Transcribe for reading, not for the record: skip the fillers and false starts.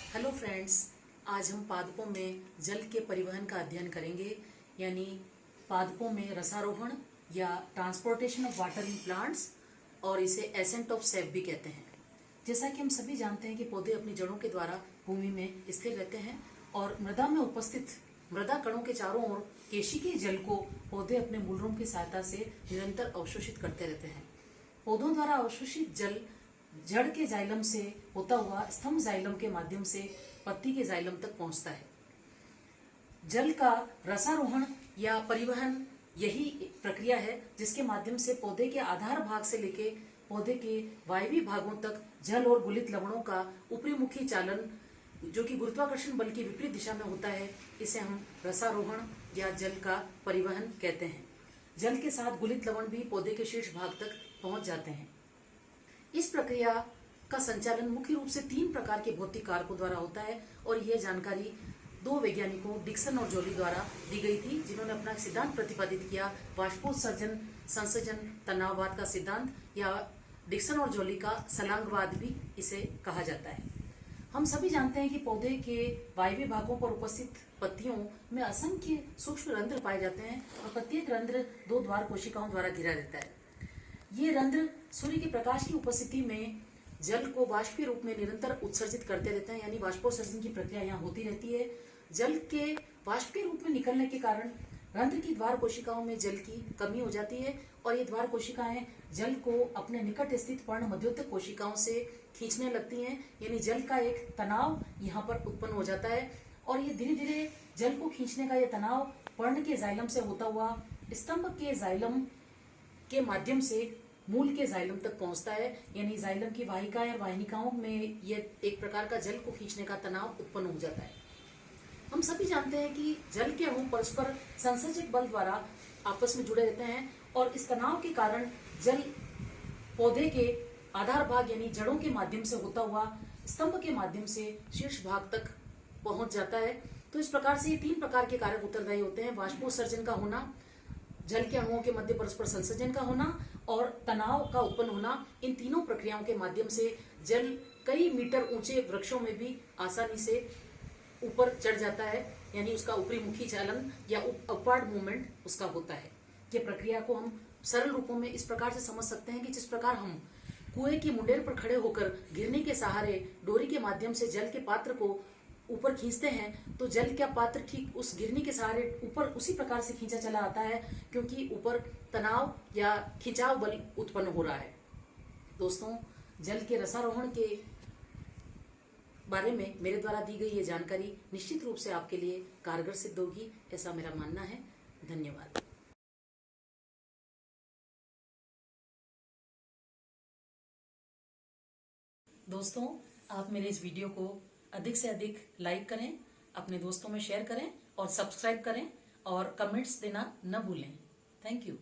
Hello friends, आज हम पादपों में जल के परिवहन का अध्ययन करेंगे, यानी पादपों में रसारोहण या transportation of water in plants, और इसे एसेंट ऑफ सेप भी कहते हैं। जैसा कि हम सभी जानते हैं कि पौधे अपनी जड़ों के द्वारा भूमि में स्थिर रहते हैं और मृदा में उपस्थित मृदा कणों के चारों ओर केशिकीय जल को पौधे अपने मूलरों की सहायता से निरंतर अवशोषित करते रहते हैं। पौधों द्वारा अवशोषित जल जड़ के जाइलम से होता हुआ स्तंभ जाइलम के माध्यम से पत्ती के जाइलम तक पहुंचता है। जल का रसारोहण या परिवहन यही प्रक्रिया है जिसके माध्यम से पौधे के आधार भाग से लेके पौधे के वायवी भागों तक जल और गुलित लवणों का ऊपरीमुखी चालन, जो कि गुरुत्वाकर्षण बल की विपरीत दिशा में होता है, इसे हम रसारोहण या जल का परिवहन कहते हैं। जल के साथ गुलित लवण भी पौधे के शीर्ष भाग तक पहुंच जाते हैं। इस प्रक्रिया का संचालन मुख्य रूप से 3 प्रकार के भौतिक कारकों द्वारा होता है और यह जानकारी 2 वैज्ञानिकों डिक्सन और जॉली द्वारा दी गई थी, जिन्होंने अपना सिद्धांत प्रतिपादित किया, वाष्पोत्सर्जन संसर्जन तनाववाद का सिद्धांत, या डिक्सन और जॉली का सलांगवाद भी इसे कहा जाता है। हम सभी जानते हैं कि पौधे के वायवीय भागों पर उपस्थित पत्तियों में असंख्य सूक्ष्म रंध्र पाए जाते हैं और प्रत्येक रंध्र 2 द्वार कोशिकाओं द्वारा घिरा रहता है। ये रंध्र सूर्य के प्रकाश की उपस्थिति में जल को वाष्पीय रूप में निरंतर उत्सर्जित करते रहते हैं, यानी वाष्पोत्सर्जन की प्रक्रिया यहाँ होती रहती है। जल के वाष्पीय रूप में निकलने के कारण रंध्र की द्वार कोशिकाओं में जल की कमी हो जाती है और ये द्वार कोशिकाएं जल को अपने निकट स्थित पर्ण मध्योतक कोशिकाओं से खींचने लगती हैं, यानी जल का एक तनाव यहाँ पर उत्पन्न हो जाता है और ये धीरे धीरे जल को खींचने का ये तनाव पर्ण के जाइलम से होता हुआ स्तंभ के जाइलम के माध्यम से मूल के जाइलम तक पहुंचता है, यानी जाइलम की वाहिकाएं और वाहिनिकाओं में यह एक प्रकार का जल को खींचने का तनाव उत्पन्न हो जाता है। हम सभी जानते हैं कि जल के अणु परस्पर संसर्जक बल द्वारा आपस में जुड़े रहते हैं और इस तनाव के कारण जल पौधे के आधार भाग यानी जड़ों के माध्यम से होता हुआ स्तंभ के माध्यम से शीर्ष भाग तक पहुंच जाता है। तो इस प्रकार से ये 3 प्रकार के कारक उत्तरदायी होते हैं: वाष्पोत्सर्जन का होना, जल के अणुओं के मध्य परस्पर संसर्जन का होना और तनाव का उत्पन्न होना। इन तीनों प्रक्रियाओं के माध्यम से जल कई मीटर ऊंचे वृक्षों में भी आसानी से ऊपर चढ़ जाता है, यानी उसका ऊपरी मुखी चालन या अपवर्ड मूवमेंट उसका होता है। ये प्रक्रिया को हम सरल रूपों में इस प्रकार से समझ सकते हैं कि जिस प्रकार हम कुएं की मुंडेर पर खड़े होकर गिरने के सहारे डोरी के माध्यम से जल के पात्र को ऊपर खींचते हैं, तो जल का पात्र ठीक उस गिरने के सहारे ऊपर उसी प्रकार से खींचा चला आता है, क्योंकि ऊपर तनाव या खिंचाव बल उत्पन्न हो रहा है। दोस्तों, जल के रसारोहण के बारे में मेरे द्वारा दी गई ये जानकारी निश्चित रूप से आपके लिए कारगर सिद्ध होगी, ऐसा मेरा मानना है। धन्यवाद। दोस्तों, आप मेरे इस वीडियो को अधिक से अधिक लाइक करें, अपने दोस्तों में शेयर करें और सब्सक्राइब करें और कमेंट्स देना न भूलें। Thank you.